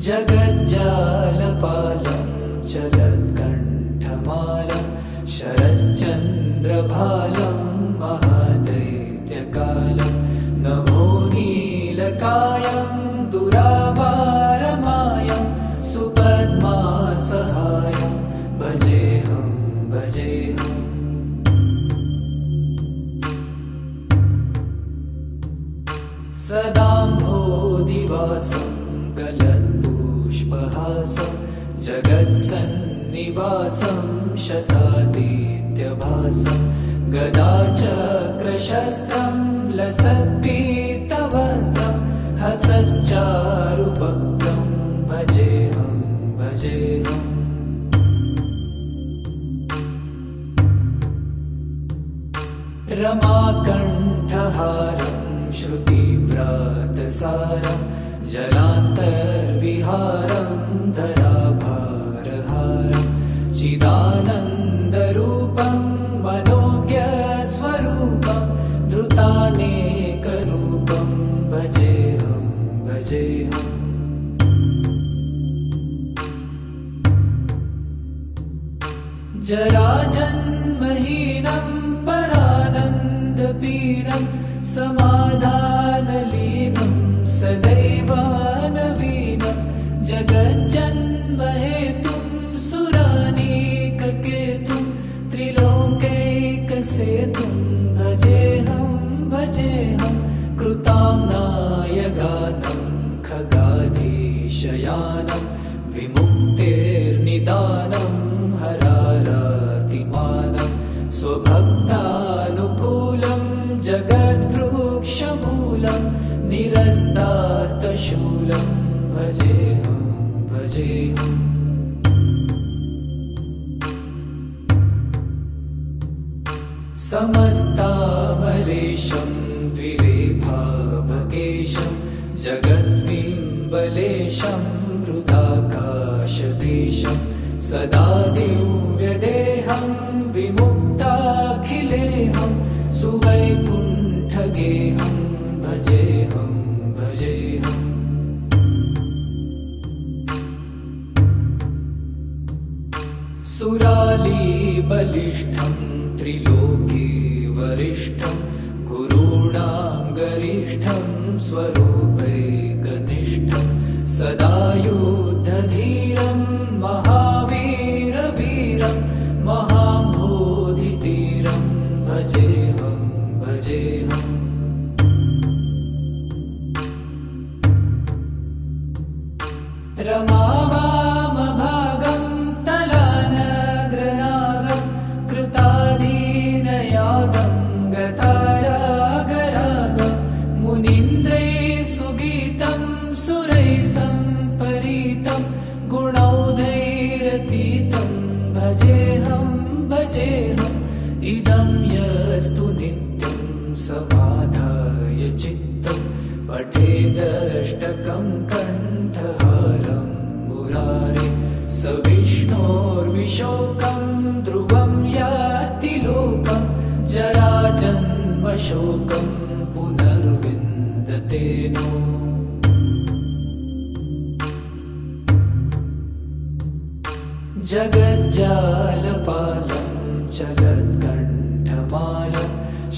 जगज्जालपालं चलत्कण्ठमालं शरच्चन्द्रभालं महादैत्यकालं नभोनीलकायं दुरावारमायं सुपद्मासहायं भजेऽहं भजेऽहम्। सदाम्भोधिवासं गलत्पुष्पहासं जगत्सन्निवासं शतादित्यभासं गदाचक्रशस्त्रं लसत्पीतवस्त्रं हसच्चारुभक्तं भजेऽहं भजेऽहम्। रमाकण्ठहारं श्रुतिव्रातसारं जलान्तर्विहारं धराभारहारं चिदानन्दरूपं मनोज्ञस्वरूपं धृतानेकरूपं भजेऽहं भजेऽहम्। जराजन्महीनं परानन्दपीनं समाधानलीनं सदैव नवीनं जगज्जन्महेतुं सुरानीककेतुं त्रिलोकैकसेतुं भजेऽहं भजेऽहं। कृताम्नायगानं खगाधीशयानं विमुक्तेर्निदानं हरारातिमानं स्वभक्तानुकूलं जगद्वृक्षमूलं निरस्तार्थशूलं भजेऽहं भजेऽहम्। समस्तामरेशं द्विरेफाभकेशं जगद्विम्बलेशं हृदाकाशदेशं सदा दिव्यदेहं विमुक्ताखिलेहं सुवैकुण्ठगेहं भजेऽहं भजेऽहम्। सुरालीबलिष्ठं त्रिलोकीवरिष्ठं गुरूणां गरिष्ठं स्वरूपैकनिष्ठं सदा युद्धधीरं महावीरवीरं महाम्भोधितीरं भजेऽहं भजेऽहम्। रमावामभागं तलानग्रनागं कृतादीनयागं गतारागरागं मुनीन्द्रैः सुगीतं सुरैः सम्परीतं गुणौघैरतीतं भजेऽहं भजेऽहम्। इदं यस्तु नित्यं समाधाय चित्तं पठेदष्टकं कण्ठहारं मुरारे स विष्णोर्विशोकं ध्रुवं याति लोकं जराजन्मशोकं पुनर्विन्दते नो। जगज्जालपालं चलत्कण्ठमालं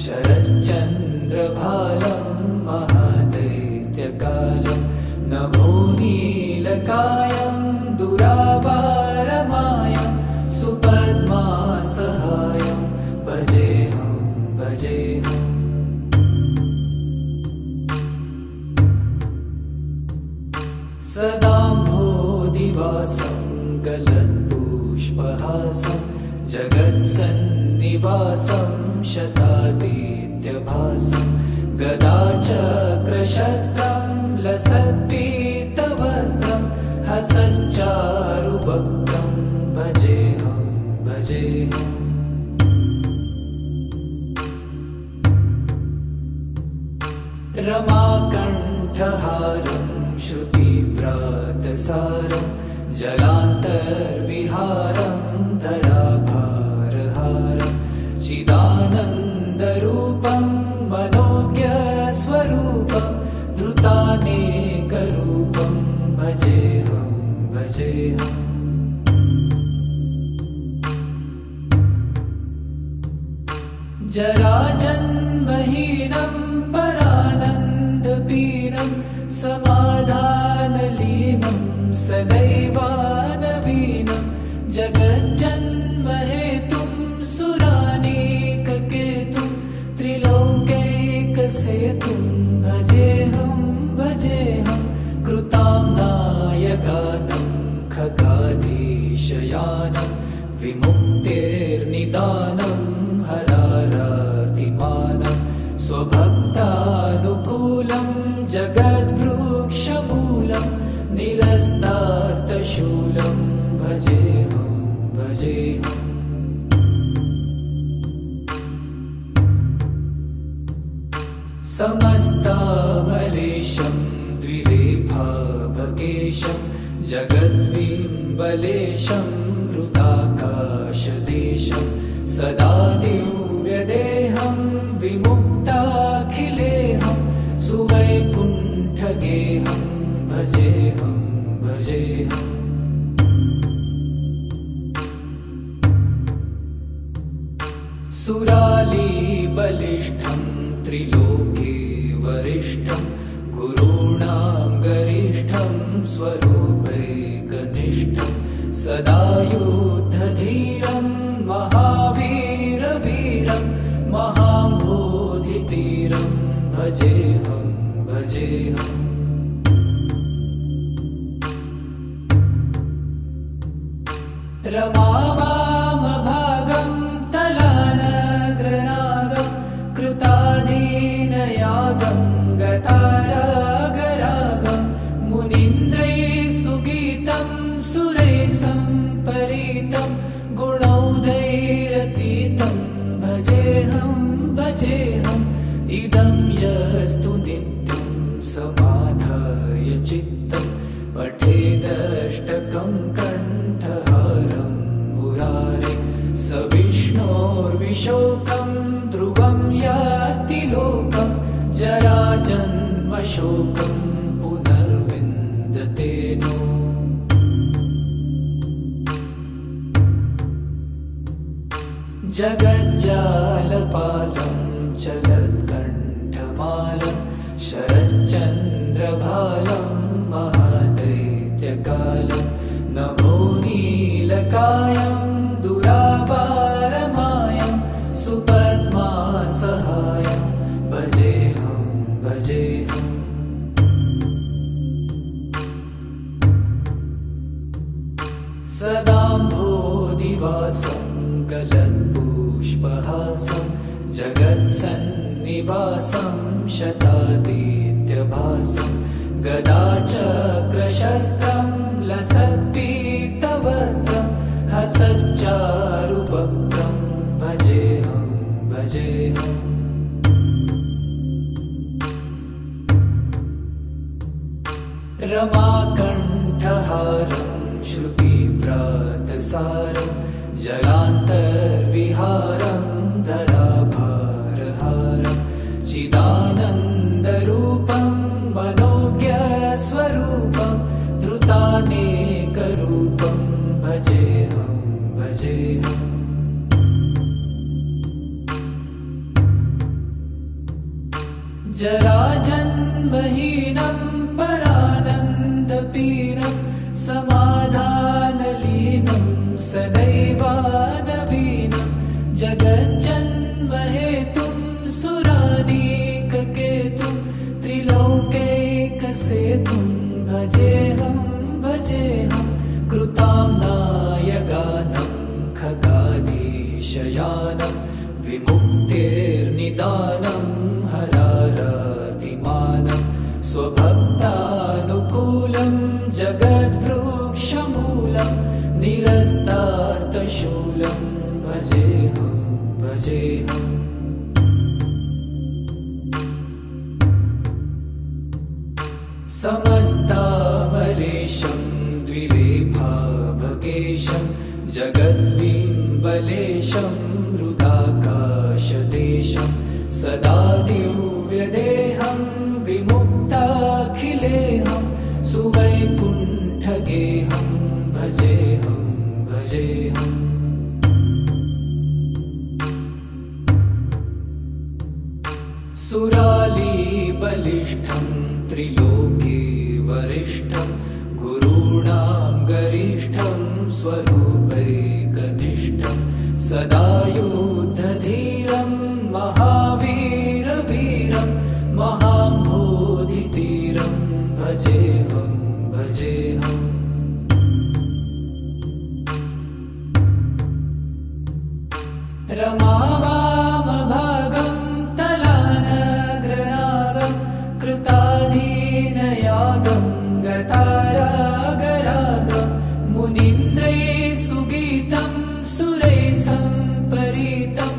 शरच्चन्द्रभालं महादैत्यकालं नभोनीलकायं दुरावारमायं सुपद्मासहायं भजेऽहं भजेऽहम्। सदाम्भोधिवासं गलत्पुष्पहासं जगत्सन्निवासं शतादित्यभासं गदाचक्रशस्त्रं लसत्पीतवस्त्रं हसच्चारुभक्तं भजेऽहं भजेऽहम्। रमाकण्ठहारं श्रुतिव्रातसारं जलान्तर्विहारं धराभारहारं चिदानन्दरूपं मनोज्ञस्वरूपं धृतानेकरूपं भजेऽहं भजेऽहम् जराजन्महीनं परानन्दपीनं समाधानलीनं सदैवानवीनं जगज्जन्महेतुं सुरानीककेतुं त्रिलोकैकसेतुं भजेऽहं भजेऽहं कृतां नायकानं खगाधीशयानं विमुक्तेर्निदानं हरारातिमानं स्वभक्तानुकूलं जगद्वृक्षमूलं निरस्तार्थशूलं भजेऽहं भजेऽहम् समस्तामरेशं द्विरेफाभकेशं जगद्विम्बलेशं हृदाकाशदेशं सदा दिव्यदेहं विमुक्ताखिलेहं सुवैकुण्ठगेहं भजेऽहं भजेऽहम् सुरालीबलिष्ठं त्रिलोके वरिष्ठं गुरूणां गरिष्ठं स्वरूपैकनिष्ठं सदा युद्धधीरं महावीरवीरं महाम्भोधितीरं भजेऽहं भजेऽहम् रमावामभागं तलानग्रनागं कृताधीनयागं गतारागरागं मुनीन्द्रैः सुगीतं सुरैः सम्परीतं गुणौघैरतीतं भजेऽहं भजेऽहम् इदं यस्तु नित्यं समाधाय चित्तं पठेदष्टकं कण्ठहारं मुरारे स विष्णोर्विशोकं ध्रुवं याति लोकं जराजन्मशोकं पुनर्विन्दते नो जगज्जालपालं चलत्कण्ठमालं शरच्चन्द्रभालं महादैत्यकालं नभोनीलकायं दुरावारमायं सुपद्मासहायं भजेऽहं भजेऽहम् सदाम्भोधिवासं गलत्पुष्पहासं जगत्सन्निवासं शतादित्यभासं गदाचक्रशस्त्रं लसत्पीतवस्त्रं हसच्चारुवक्त्रं भजेऽहं भजेऽहम् रमाकण्ठहारं श्रुतिव्रातसारं जलान्तर्विहारं धराभारहारं चिदानन्दरूपं मनोज्ञस्वरूपं धृतानेकरूपं भजेऽहं भजेऽहम् जराजन्महीनं परानन्दपीनं समाधानलीनं सदैवानवीनं जगज्जन्महेतुं सुरानीककेतुं त्रिलोकैकसेतुं भजेऽहं भजेऽहं कृतां नायगानं खगाधीशयानं विमुक्तेर्निदानं हरारातिमानं स्वभक्तानुकूलं जगद्वृक्षमूलं निरस्तार्थशूलं भजेऽहं भजेऽहम् समस्तामरेशं द्विरेफाभकेशं जगद्विम्बलेशं हृदाकाशदेशं सदा दिव्यदेहं विमुक्ताखिलेहं सुवैकुण्ठं सुरालीबलिष्ठं त्रिलोके वरिष्ठं गुरूणां गरिष्ठं स्वरूपैकनिष्ठं सदा युद्धधीरं महावीरवीरं महाम्भोधितीरं भजेऽहं भजेऽहम्। रमावामभागं तलानग्रनागं कृताधीनयागं गतारागरागं मुनीन्द्रैः सुगीतं सुरैः सम्परीतं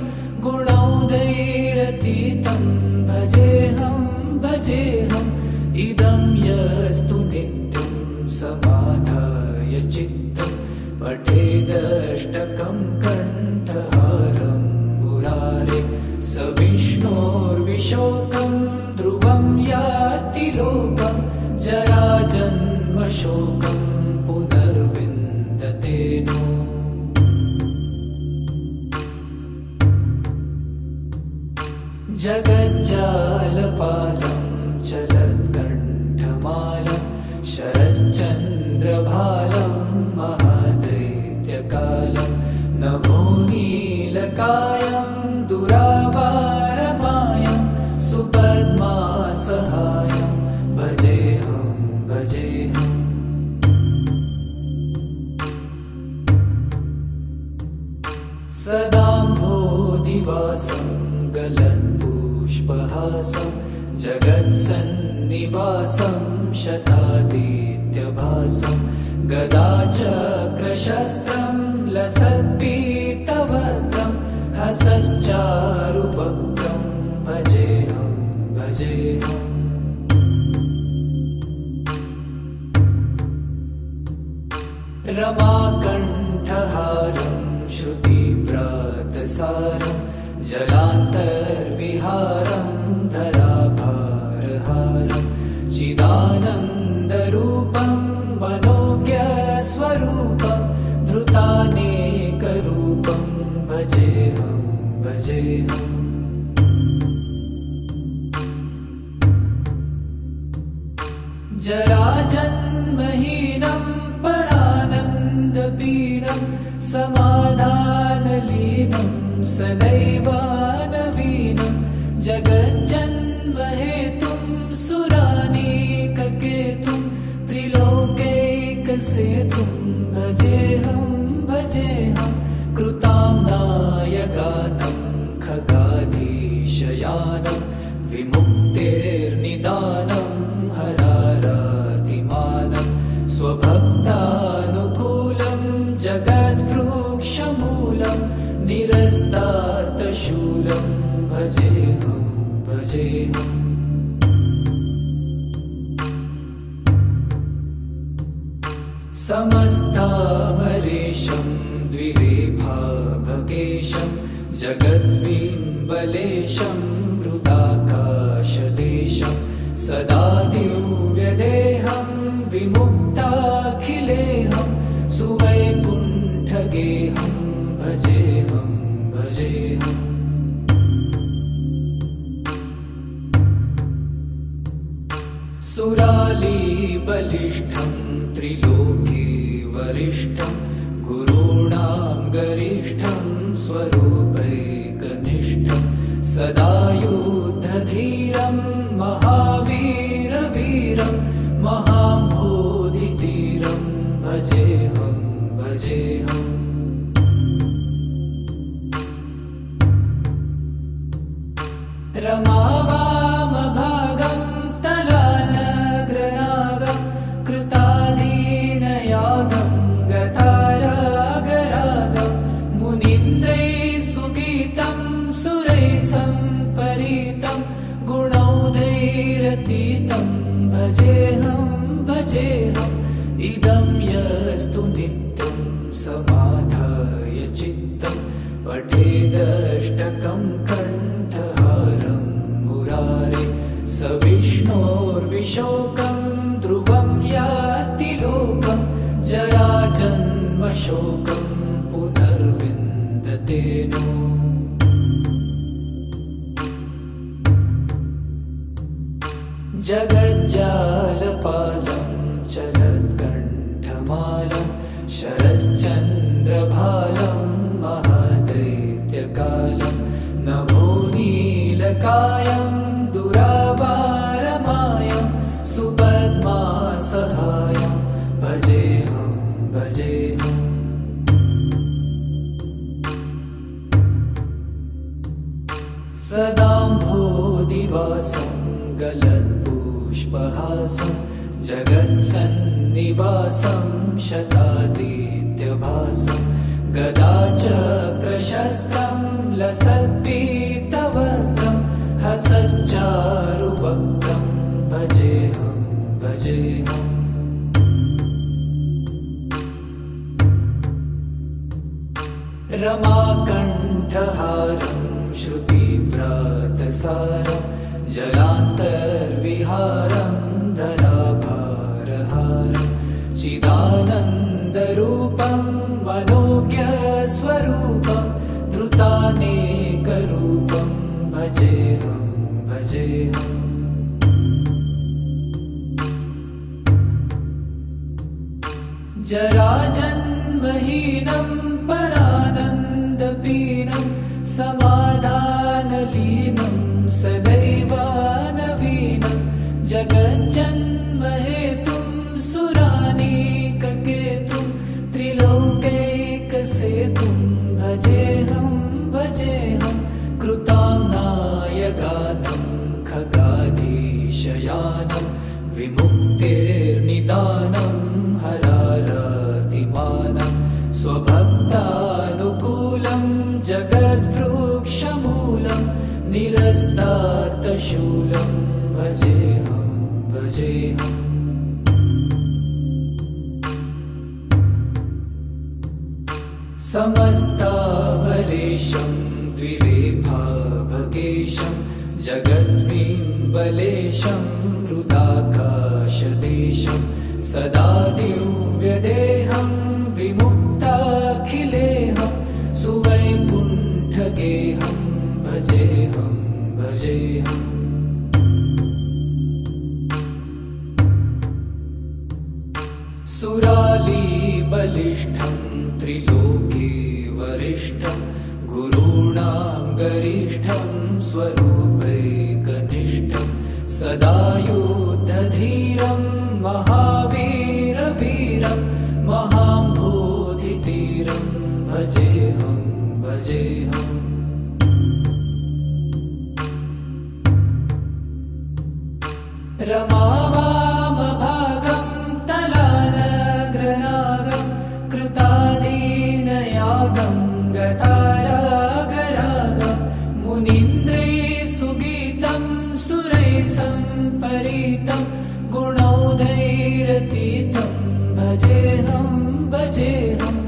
गुणौदैरतीतं भजेऽहं भजेऽहम्। इदं यस्तु नित्यं समाधाय चित्तं पठेदष्टकं कण्ठहारं मुरारे स विष्णोर्विशोकं ध्रुवं याति लोकं जराजन्मशोकं पुनर्विन्दते नो। जगज्जालपालं चलत्कण्ठमालं शरच्चन्द्रभालं महादैत्यकालं नभोनीलकायं दुरावारमायं सुपद्मासहायं भजेऽहं भजेऽहम्। सदाम्भोधिवासं गलत्पुष्पहासं जगत्सन्निवासं शतादित्यभासं गदाचक्रशस्त्रं लसत्पीतवस्त्रं हसच्चारुवक्त्रं भजेऽहं भजेऽहम्। रमाकण्ठहारं श्रुतिव्रातसारं जलान्तर्विहारं धराभारहारं चिदानन्दरूपं मनोज्ञस्वरूपं धृतानेकरूपं भजेऽहं भजेऽहम्। जराजन्महीनं परानन्दपीनं समाधानलीनं सदैवानवीनं जगज्जन्महेतुं सुरानीककेतुं त्रिलोकैकसेतुं भजेऽहं भजेऽहं। कृताम्नायगानं खगाधीशयानं विमुक्तेर्निदानं हरारातिमानं स्वभक्तानुकूलं जगद्वृक्षमूलं निरस्तार्तशूलं भजेऽहं भजेऽहम्। समस्तामरेशं द्विरेफाभकेशं जगद्विम्बलेशं हृदाकाशदेशं सदा दिव्यदेहं विमुक्ताखिलेहं सुवैकुण्ठगेहं भजेऽहं भजेऽहम्। सुरालीबलिष्ठं त्रिलोके वरिष्ठं गुरूणां गरिष्ठं स्वरूपैकनिष्ठं सदा युद्धधीरं महावीरवीरं महाम्भोधितीरं भजेऽहं भजेऽहम्। रमावामभागं तलानग्रनागं कृताधीनयागं गतारागरागं मुनीन्द्रैः सुगीतं सुरैः सम्परीतं गुणौदैरतीतं भजेऽहं भजेऽहम्। इदं यस्तु नित्यं समाधाय चित्तं पठेदष्टकं कण्ठहारं मुरारे स विष्णोर्विशोकं ध्रुवं याति लोकं जराजन्मशोकं पुनर्विन्दते नो। जगज्जालपालं चलत्कण्ठमालं शरच्चन्द्रभालं महादैत्यकालं नभोनीलकायं दुरावारमायं सुपद्मासहायं भजेऽहं भजेऽहम्। सदाम्भोदिवासं गलत्पुष्पहासं जगत्सन्निवासं शतादित्यभासं गदाचक्रशस्त्रं लसत्पीतवस्त्रं हसच्चारुवक्त्रं भजेऽहं भजेऽहम्। रमाकण्ठहारं श्रुतिव्रातसारं जलान्तर्विहारं धराभारहारं चिदानन्दरूपं मनोज्ञस्वरूपं धृतानेकरूपं भजेऽहं भजेऽहम्। जराजन्महीनं परानन्दपीनं समाधानलीनं सदैव नवीनं जगज्जन्महेतुं सुरानीककेतुं त्रिलोकैकसेतुं भजेऽहं भजेऽहं। कृताम्नायगानं खगाधीशयानं विमुक्तेर्निदानं हरारतिमानं स्वभक्तानुकूलं जगद्वृक्षमूलं निरस्तार्थशूलं भजेऽहं भजेऽहम्। समस्तामरेशं द्विरेफाभगेशं जगद्विम्बलेशं हृदाकाशदेशं सदा दिव्यदेहं विमुक्ताखिलेहं सुवैकुण्ठगेहं भजेऽहं भजेऽहम्। सुरालीबलिष्ठं त्रिलोके वरिष्ठं गुरूणां गरिष्ठं स्वरूपैकनिष्ठं सदा युद्धधीरं महावीरवीरं महाम्भोधितीरं भजेऽहं भजेऽहम्। रमावामभागं तलानग्रनागं कृतादीनयागं गतारागरागं मुनीन्द्रैः सुगीतं सुरैः सम्परीतं गुणौघैरतीतं भजेऽहं भजेऽहम्।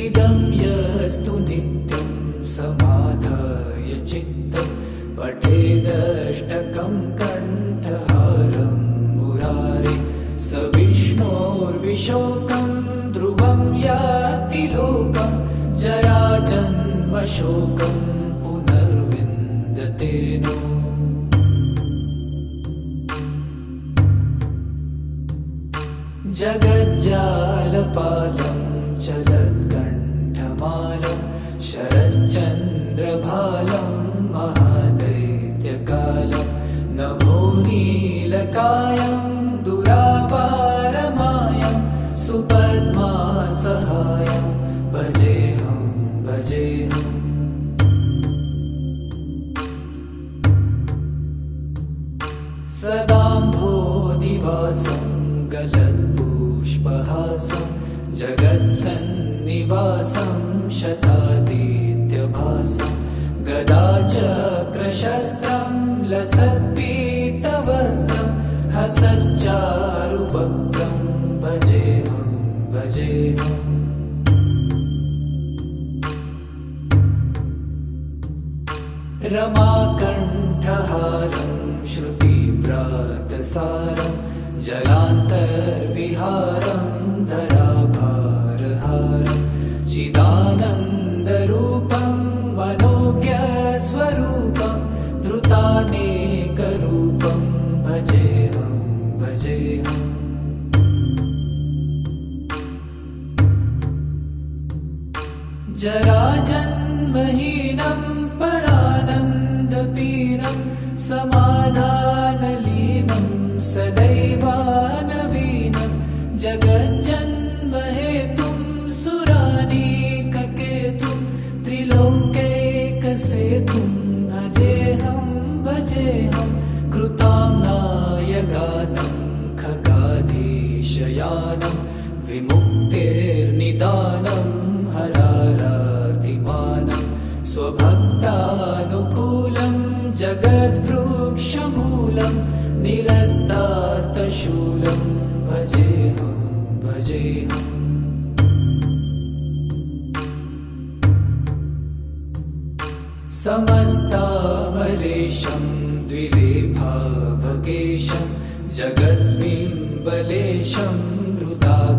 इदं यस्तु नित्यं समाधाय चित्तं पठेदष्टकं कण्ठहारं मुरारे स विष्णोर्विशोकं ध्रुवं याति लोकं जराजन्मशोकं पुनर्विन्दते नो। जगज्जालपालं चलत्कण्ठमालं शरच्चन्द्रभालं महादैत्यकालं नभोनीलकायं दुरावारमायं सुपद्मासहायं भजेऽहं भजेऽहम्। सदाम्भोदिवासं गलत्पुष्पहासं जगत्सन्निवासं शतादित्यभासं गदाचक्रशस्त्रं लसत्पीतवस्त्रं हसच्चारुवक्त्रं भजेऽहं भजेऽहम्। रमाकण्ठहारं श्रुतिव्रातसारं जलान्तर्विहारं धराभारहारं चिदानन्दरूपं मनोज्ञस्वरूपं धृतानेकरूपं भजेऽहं जराजन्महीनं परानन्दपीनं समाधानलीनं सदैवानवीनं जगज्जन्महेतुं सुरानीककेतुं त्रिलोकैकसेतुं भजेऽहं कृताम्नाय गानं खगाधीशयानं विमुक्तेर्निदानं हरारातिमानं स्वभक्तानुकूलं जगद्वृक्षमूलं निरस्तार्तशूलं भजेऽहं समस्तामरेशं द्विरेफाभगेशं जगद्विम्बलेशं हृदाकाशदेशं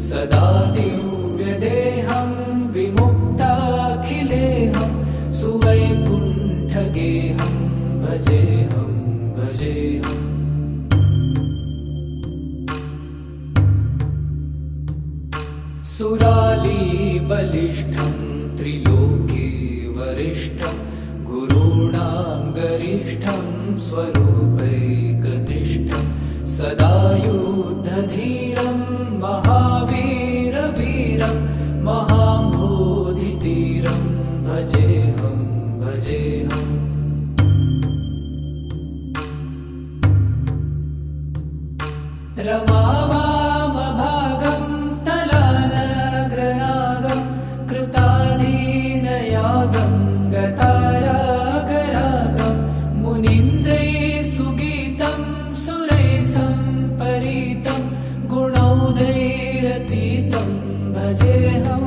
सदा दिव्यदेहं विमुक्ताखिलेहं सुवैकुण्ठगेहं भजेऽहं सुरालीबलिष्ठं त्रिलोके वरिष्ठं गुरूणां गरिष्ठं स्वरूपैकनिष्ठं सदा युद्धधीरं महावीरवीरं महाम्भोधितीरं भजेऽहं रमावामभागं तलानग्रनागं कृताधीनयागं गतारागरागं मुनीन्द्रैः सुगीतं सुरैः सम्परीतं गुणौघैरतीतं भजेऽहं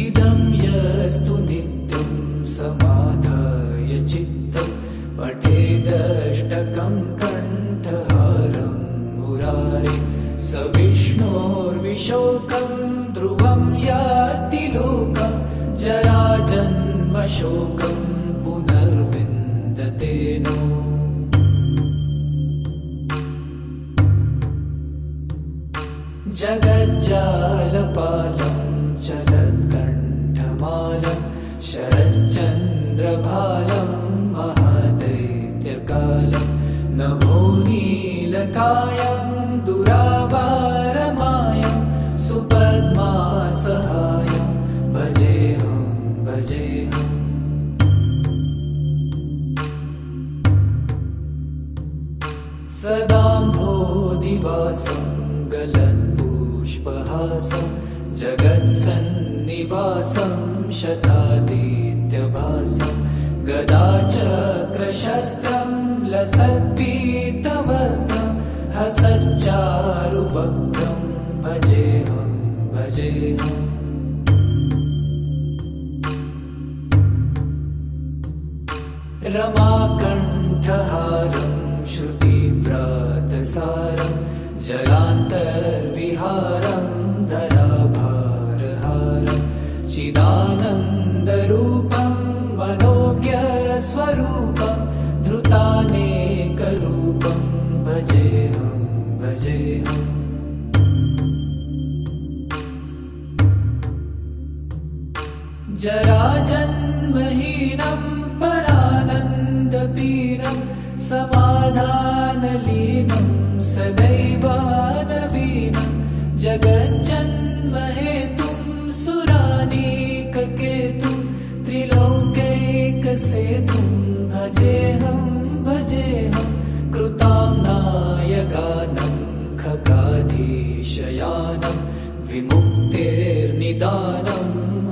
इदं यस्तु नित्यं समाधाय चित्तं पठेदष्टकं कण्ठहारं मुरारे स विष्णोर्विशोकं ध्रुवं याति लोकं जराजन्मशोकं पुनर्विन्दते नो जगज्जालपालं चलत्कण्ठमालं शरच्चन्द्रभालं महादैत्यकालं नभोनीलकायं दुरावारमायं सुपद्मासहायं भजेऽहं सदाम्भोधिवासं गलत्पुष्पहासं जगत्सन्निवासं शतादित्यभासं गदाचक्रशस्त्रं लसत्पीतवस्त्रं हसच्चारुवक्त्रं भजेऽहं रमाकण्ठहारं श्रुतिव्रातसारं जलान्तर्विहारं धराभारहारं चिदानन्दरूपं मनोज्ञस्वरूपं धृतानेकरूपं भजेऽहं जराजन्महीनं परानन्दपीनं समाधानलीनं सदैवानवीनं जगज्जन्महेतुं सुरानीककेतुं त्रिलोकैकसेतुं भजेऽहं कृताम्नाय गानं खगाधीशयानं विमुक्तेर्निदानं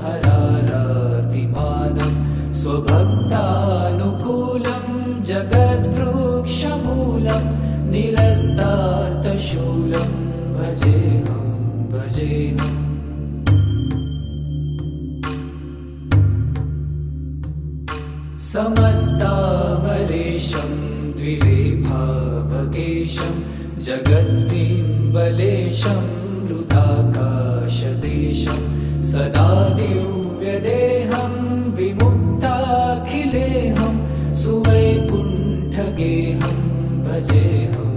हरारातिमानं स्वभक्तानुकूलं जगद्वृक्षमूलं निरस्तार्तशूलं भजेऽहं समस्तामरेशं द्विरेफाभगेशं जगद्विम्बलेशं हृदाकाशदेशं सदा दिव्यदेहं विमुक्ताखिलेहं सुवैकुण्ठगेहं भजेऽहं।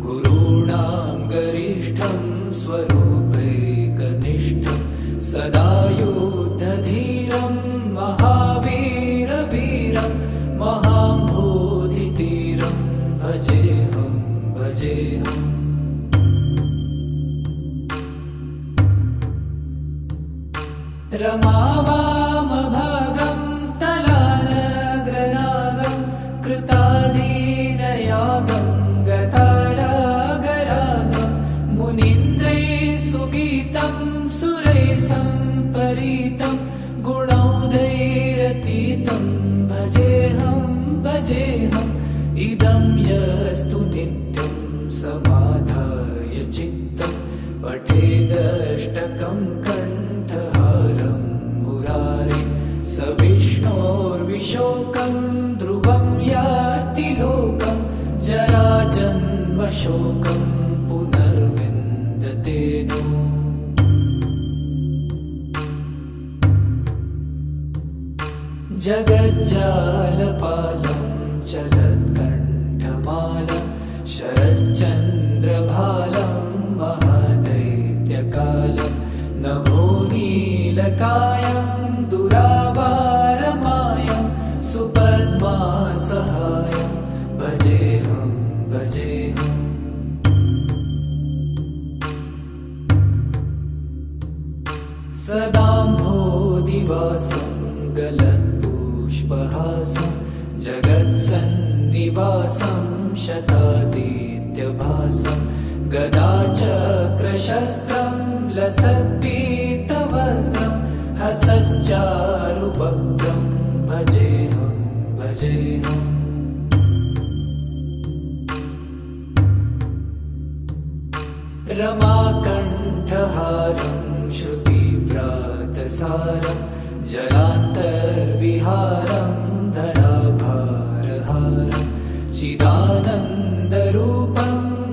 गुरूणां गरिष्ठं स्वरूपैकनिष्ठं सदा युद्धधीरं महावीरवीरं महाम्भोधितीरं भजेऽहं भजेऽहम्। रमावामभागं तलानग्रनागं कृतादीनयागं गतारागरागं मुनीन्द्रैः सुगीतं सुरैः सम्परीतं गुणौघैरतीतं भजेऽहं भजेऽहम्। इदं यस्तु नित्यं समाधाय चित्तं पठेदष्टकं कण्ठहारं मुरारे स विष्णोर्विशोकं ध्रुवं याति लोकं जराजन्मशोकं पुनर्विन्दते नो। जगज्जालपालं चलत्कण्ठमालं शरच्चन्द्रभालं महादैत्यकालं नभोनीलकायं दुरावारमायं सुपद्मासहायं भजेऽहं भजेऽहम्। सदाम्भोधिवासं गलत्पुष्पहासं जगत्सन्निवासं शतादित्यभासं गदाचक्रशस्त्रं लसत्पीतवस्त्रं हसच्चारुवक्त्रं भजेऽहं भजेऽहम्। रमाकण्ठहारं श्रुतिव्रातसारं जलान्तर्विहारं धराभारहारं चिदानन्दरूपं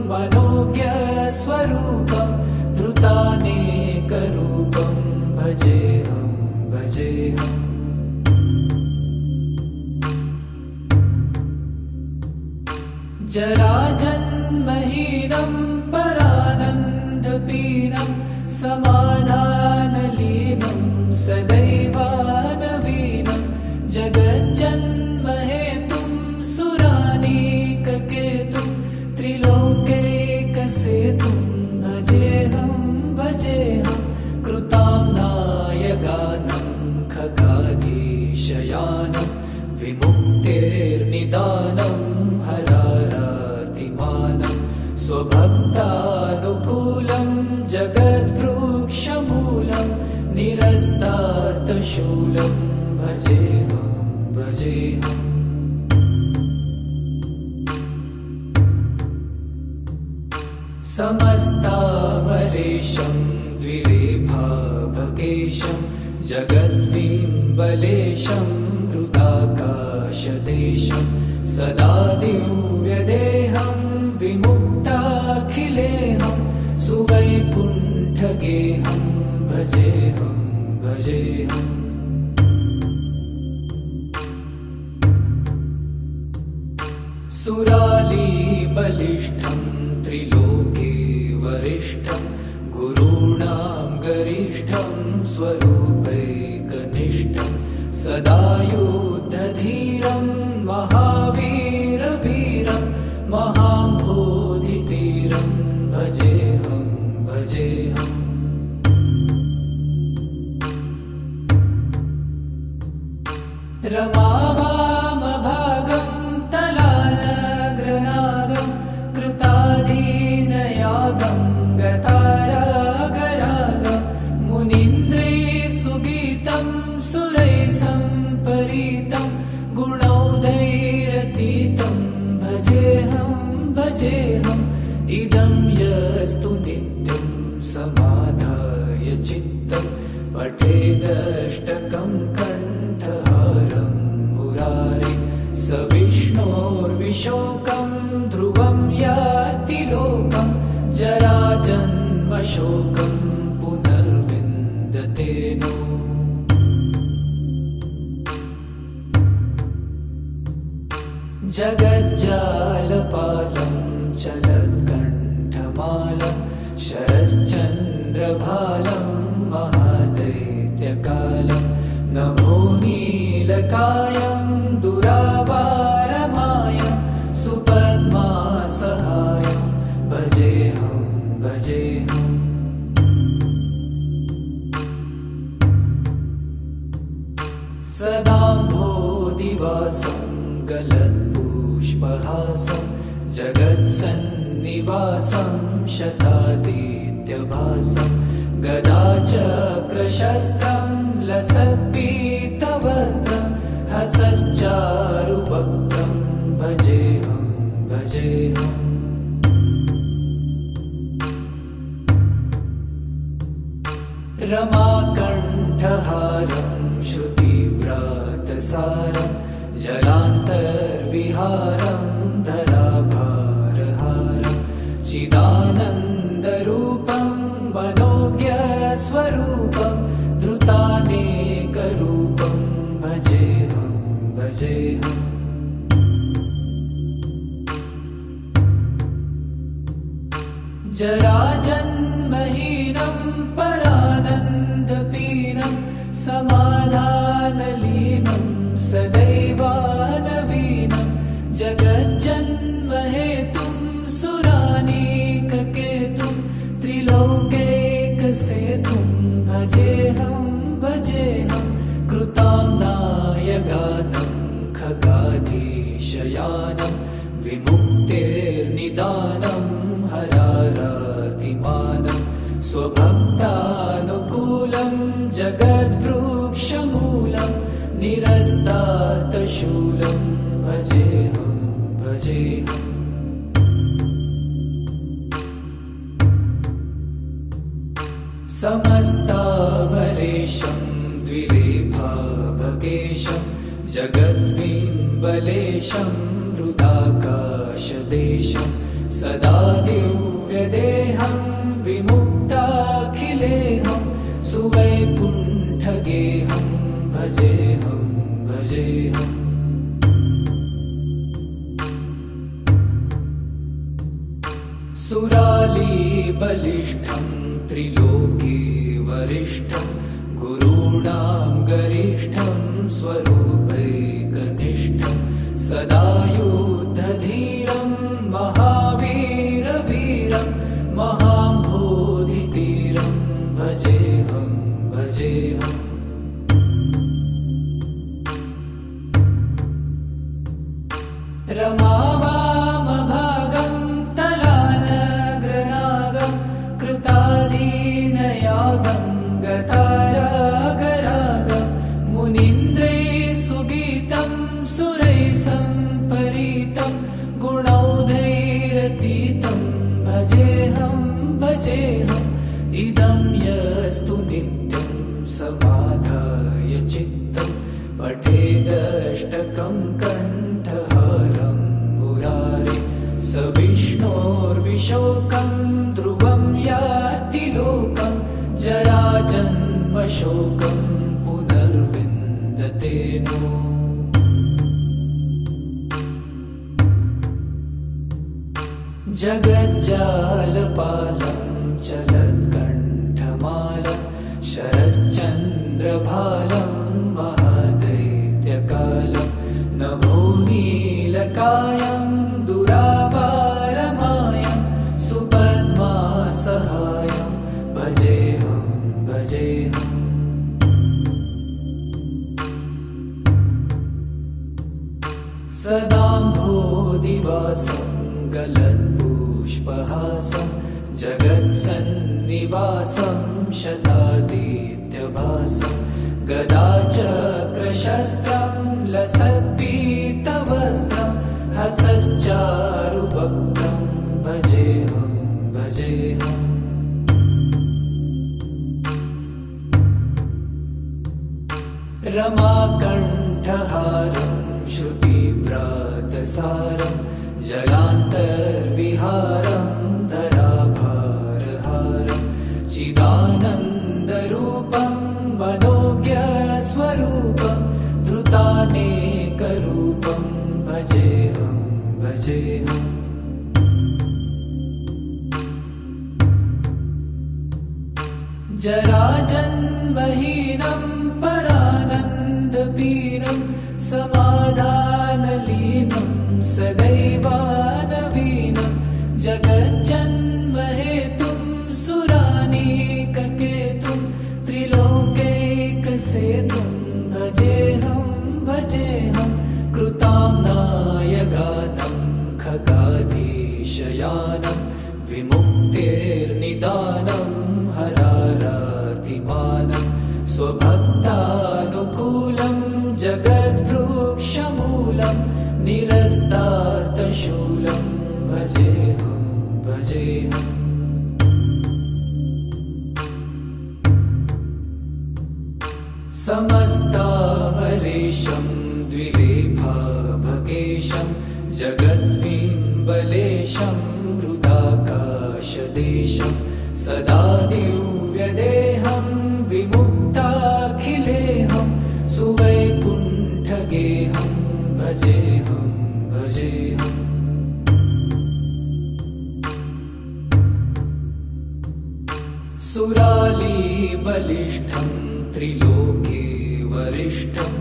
मनोज्ञस्वरूपं धृतानेकरूपं भजेऽहं भजेऽहम्। जराजन्महीनं परानन्दपीनं समाधानलीनं सदैवानवीनं जगज्जन्महेतुं सुरानीककेतुं त्रिलोकैकसेतुं भजेऽहं भजेऽहं। कृताम्नायगानं खगाधीशयानं विमुक्तेर्निदानं हरारातिमानं स्वभक्तानुकूलं जगद्वृक्षमूलं निरस्तार्थशूलं भजेऽहं भजेऽहम्। समस्तामरेशं द्विरेफाभकेशं जगद्विम्बलेशं हृदाकाशदेशं सदा दिव्यदेहं विमुक्ताखिलेऽहं सुवैकुण्ठगेहं भजेऽहं भजेऽहम्। सुरालीबलिष्ठं त्रिलोके वरिष्ठं गुरूणां गरिष्ठं स्वरूपैकनिष्ठं सदा युद्धधीरं महावीरवीरं महाम्भोधितीरं भजेऽहं भजेऽहम्। रमावामभागं तलानग्रनागं कृतादीनयागं गतारागरागं मुनीन्द्रैः सुगीतं सुरैः सम्परीतं गुणौघैरतीतं भजेऽहं भजेऽहम्। इदं यस्तु नित्यं समाधाय चित्तं पठेदष्टकं कण्ठहारं मुरारे स विष्णोर्विशोकं ध्रुवं याति लोकं जराजन्मशोकं पुनर्विन्दते नो। जगज्जालपालं चलत्कण्ठमालं कण्ठमालं शरच्चन्द्रभालं महादैत्यकालं नभोनीलकायं दुरावारमायं सुपद्मासहायं भजेऽहं भजेऽहम्। सदाम्भोदिवासं गलत्पुष्पहासं जगत्सन्निवासं शतादित्यभासं गदाचक्रशस्त्रं लसत्पीतवस्त्रं हसच्चारुवक्त्रं भजेऽहं भजेऽहम्। रमाकण्ठहारं श्रुतिव्रातसारं जलान्तर्विहारं धराभारहारं चिदानन्दरूपं मनोज्ञस्वरूपं धृतानेकरूपं भजेऽहं भजेऽहम्। जराजन्महीनं परानन्दपीनं समाधानलीनं सदैवानवीनं जगज्जन्महेतुं सुरानीककेतुं त्रिलोकैकसेतुं भजेऽहं भजेऽहं। कृताम्नायगानं खगाधीशयानं विमुक्तेर्निदानं हरारातिमानं स्वभक्तानुकूलं जगद्वृक्षमूलं निरस्तार्थशूलं भजेऽहं भजेऽहम्। समस्तामरेशं द्विरेफाभगेशं जगद्विम्बलेशं हृदाकाशदेशं सदा दिव्यदेहं विमुक्ताखिलेहं सुवैकुण्ठगेहं भजेऽहं भजेऽहम्। सुरालीबलिष्ठं त्रिलोके वरिष्ठं गुरूणां गरिष्ठं स्वरूपैकनिष्ठं सदा युद्धधीरं महावीरवीरं महाम्भोधितीरं भजेऽहं भजेऽहम्। रमावामभागं तलानग्रनागं कृतादीनयागं गतारागरागं मुनीन्द्रैः सुगीतं सुरैः सम्परीतं गुणौघैरतीतं भजेऽहं भजेऽहम्। इदं यस्तु नित्यं समाधाय चित्तं पठेदष्टकं कण्ठहारं मुरारे स विष्णोर्विशोकं ध्रुवं याति लोकं जराजन्मशोकं पुनर्विन्दते नो। जगज्जालपालं चलत्कण्ठमालं शरच्चन्द्रभालं महादैत्यकालं नभोनीलकायं दुरावारमायं सुपद्मासहायं भजेऽहं भजेऽहम्। सदाम्भोदिवासं गलत्पुष्पहासं जगत्सन्निवासं शतादित्यभासं गदाचक्रशस्त्रं लसत्पीतवस्त्रं हसच्चारुवक्त्रं भजेऽहं भजेऽहम्। रमाकण्ठहारं श्रुतिव्रातसारं जलान्तर्विहारं धराभारहारं चिदानन्दरूपं मनोज्ञस्वरूपं धृतानेकरूपं भजेऽहं भजेऽहम्। जराजन्महीनं परानन्दपीनं समाधानलीनं सदैवानवीनं जगज्जन्महेतुं सुरानीककेतुं त्रिलोकैकसेतुं भजेऽहं भजेऽहं कृताम्नाय गानं खगाधीशयानं विमुक्तेर्निदानं हरारातिमानं स्वभक्तानुकूलं जगद्वृक्षमूलं निरस्तार्थशूलं भजेऽहं भजेऽहम् समस्तामरेशं द्विरेफाभकेशं जगद्विम्बलेशं हृदाकाशदेशं सदा दिव्यदेहं विमुक्ताखिलेऽहं सुवैकुण्ठगेहं भजेऽहं भजेऽहम् सुरालीबलिष्ठं त्रिलोके वरिष्ठं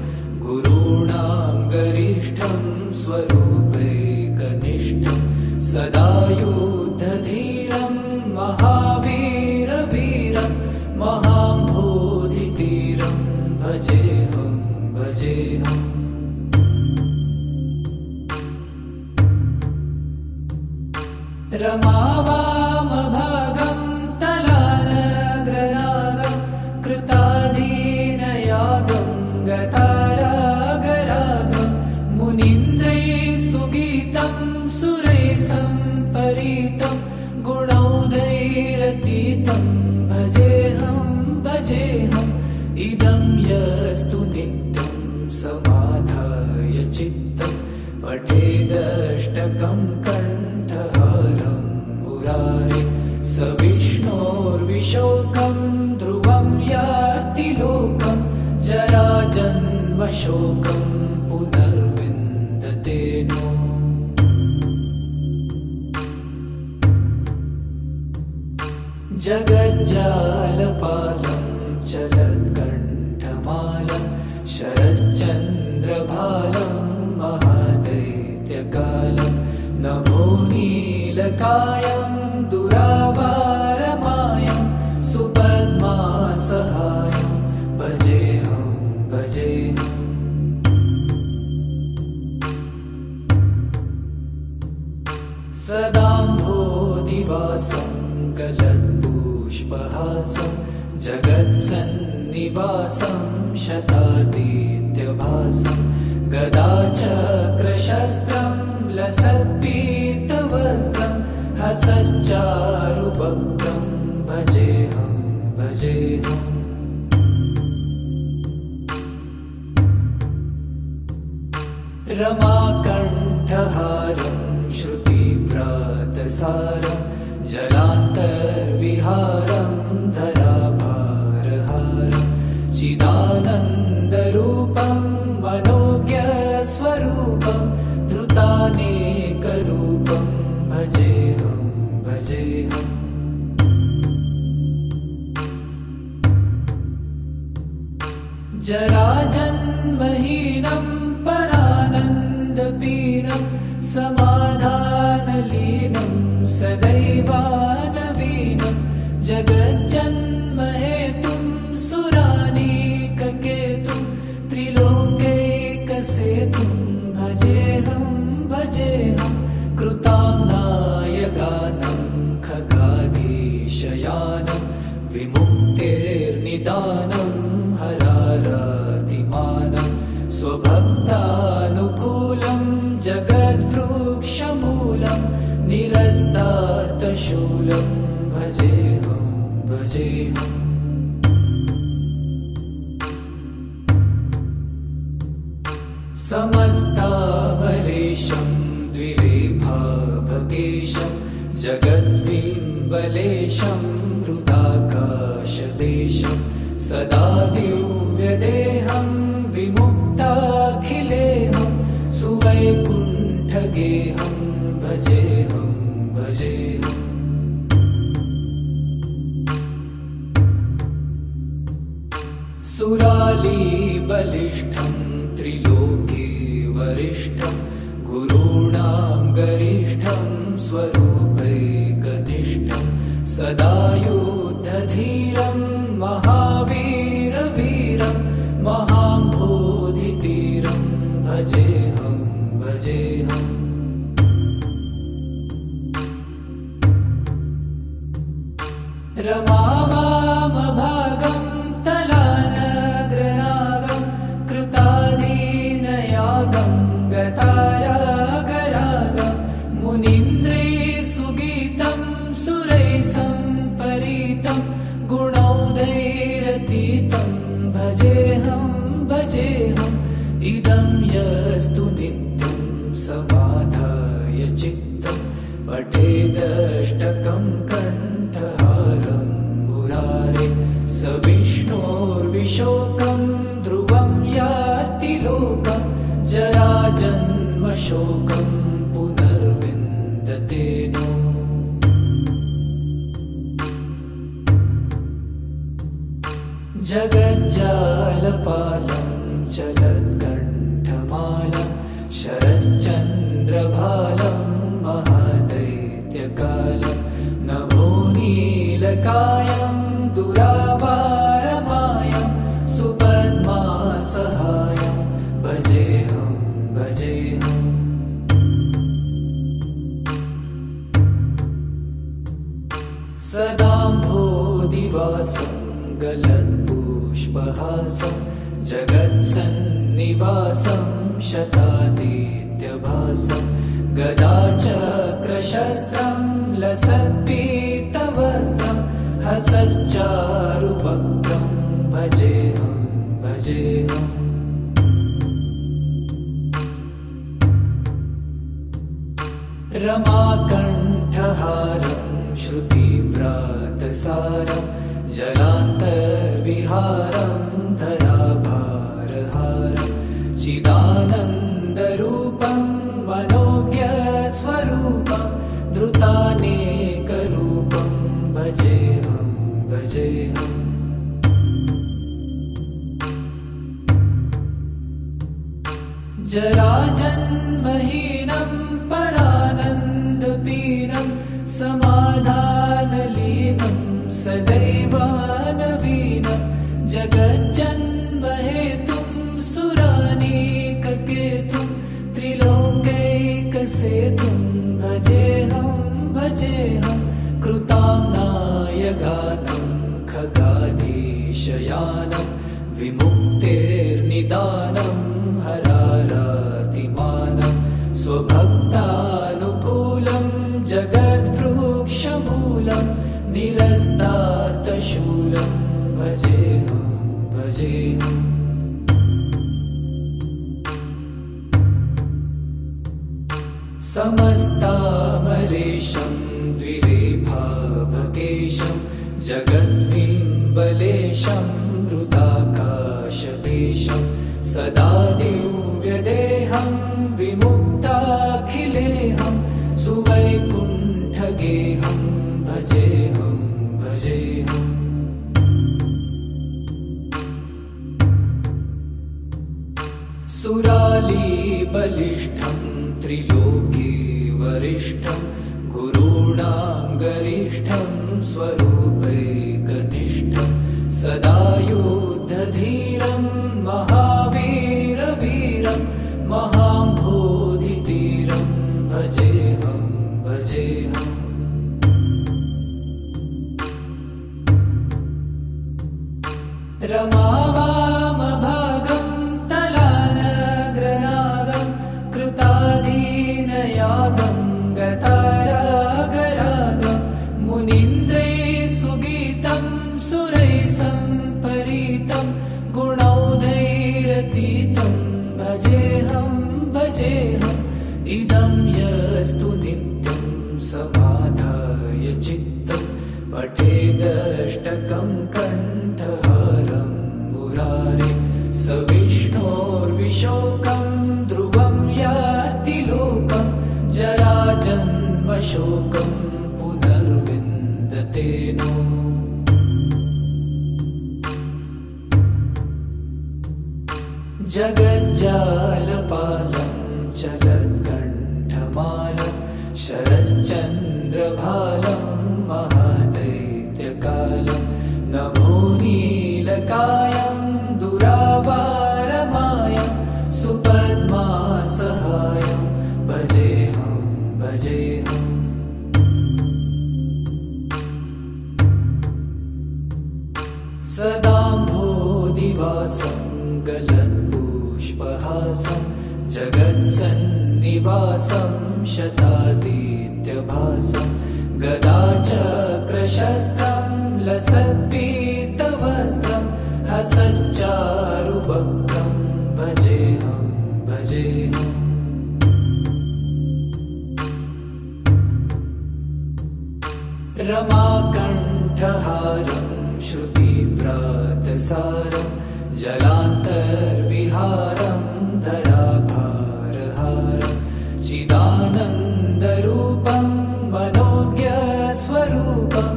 गुरूणां गरिष्ठं स्वरूपैकनिष्ठं सदा युद्धधीरं महावीरवीरं महाम्भोधितीरं भजेऽहं भजेऽहम् रमावामभागं तलानग्रनागं कृताधीनयागं गतारागरागं मुनीन्द्रैः सुगीतं सुरैः सम्परीतं गुणौघैरतीतं भजेऽहं भजेऽहम् इदं यस्तु नित्यं समाधाय चित्तं पठेदष्टकं कण्ठहारं मुरारे स विष्णोर्विशोकं ध्रुवं याति लोकं जराजन्मशोकं पुनर्विन्दते नो जगज्जालपालं चलत्कण्ठमालं शरच्चन्द्रभालं महादैत्यकालं नभोनीलकायं दुरावारमायं सुपद्मासहायं भजेऽहं भजेऽहम् सदाम्भोधिवासं गलत्पुष्पहासं जगत्सन्निवासं शतादित्यभासं गदाचक्रशस्त्रं लसत्पीतवस्त्रं हसच्चारुवक्त्रं भजेऽहं भजेऽहम् रमाकण्ठहारं श्रुतिव्रातसारं जलान्तर्विहारं धराभारहारं चिदानन्दरूपं मनोज्ञस्वरूपं धृतानेकरूपं भजेऽहं भजेऽहम् जराजन्महीनं परानन्दपीनं समाधानलीनं सदैवानवीनं जगज्जन्महेतुं सुरानीककेतुं त्रिलोकैकसेतुं भजेऽहं भजेऽहं कृताम्नाय गानं खगाधीशयानं विमुक्तेर्निदानं हरारातिमानं स्वभक्तानुकूलं जगद्वृक्षमूलं निरस्तार्थशूलं भजेऽहं भजेऽहम् समस्तामरेशं द्विरेफाभकेशं जगद्विम्बलेशं हृदाकाशदेशं सदा दिव्यदेहं विमुक्ताखिलेऽहं सुवैकुण्ठगेहं भजेऽहं भजेऽहम् सुरालीबलिष्ठं त्रिलोके वरिष्ठं गुरूणां गरिष्ठं स्वरूपैकनिष्ठं सदा युद्धधीरं महावीरवीरं महाम्भोधितीरं भजेऽहं भजेऽहम्। रमावामभागं तलानग्रनागं कृतादीनयागं गतारागरागं मुनीन्द्रैः सुगीतं सुरैः सम्परीतं गुणौघैरतीतं भजेऽहं भजेऽहम्। इदं यस्तु नित्यं समाधाय चित्तं पठेदष्टकं कण्ठहारं मुरारे स विष्णोर्विशोकं ध्रुवं याति लोकं जराजन्मशोकं पुनर्विन्दते नो। जगज्जालपालं चलत्कण्ठमालं शरच्चन्द्रभालं महादैत्यकालं नभोनीलकायं दुरावारमायं सुपद्मासहायं भजेऽहं भजेऽहम्। सदाम्भोधिवासं गलत्पुष्पहासं जगत्सन्निवासं शतादित्यभासं गदाचक्रशस्त्रं लसत्पीतवस्त्रं हसच्चारुवक्त्रं भजेऽहं भजेऽहम्। रमाकण्ठहारं श्रुतिव्रातसारं जलान्तर्विहारं धराभारहारं चिदानन्दरूपं मनोज्ञस्वरूपं धृतानेकरूपं भजेऽहं भजेऽहम्। जराजन्महीनं परानन्दपीनं समाधानलीनं सदैवानवीनं जगज्जन्महेतुं सुरानीककेतुं त्रिलोकैकसेतुं भजेऽहं भजेऽहं। कृताम्नायगानं खगाधीशयानं विमुक्तेर्निदानं हरारातिमानं स्वभक्तानुकूलं जगद्वृक्षमूलं निरस्तार्थशूलं भजेऽहं भजेऽहम्। समस्तामरेशं द्विरेफाभकेशं जगद्विम्बलेशं हृदाकाशदेशं सदा दिव्यदेहं विमुक्ताखिलेहं सुवैकुण्ठगेहं भजेऽहं भजेऽहम्। सुरालीबलिष्ठं त्रिलोके वरिष्ठं गुरूणां गरिष्ठं स्वरूपैकनिष्ठं सदा युद्धधीरं महावीरवीरं महाम्भोधितीरं भजेऽहं भजेऽहम्। रमावामभागं तलानग्रनागं कृतादीनयागं गतारागरागं मुनीन्द्रैः सुगीतं सुरैः सम्परीतं गुणौघैरतीतं भजेऽहं भजेऽहम्। इदं यस्तु नित्यं समाधाय चित्तं पठेदष्टकं कण्ठहारं मुरारे स विष्णोर्विशोकं ध्रुवं याति लोकं जराजन्मशोकं पुनर्विन्दते नो। जगज्जालपालं चलत्कण्ठमालं शरच्चन्द्रभालं महादैत्यकालं नभोनीलकायं दुरावारमायं सुपद्मासहायं भजेऽहं भजेऽहम्। सदाम्भोधिवासं गलत्पुष्पहासं जगत्सन्निवासं शतादित्यभासं गदाचक्रशस्त्रं लसत्पीतवस्त्रं हसच्चारुवक्त्रं भजेऽहं भजेऽहम्। रमाकण्ठहारं श्रुतिव्रातसारं जलान्तर्विहारं धराभारहारं चिदानन्दरूपं मनोज्ञस्वरूपं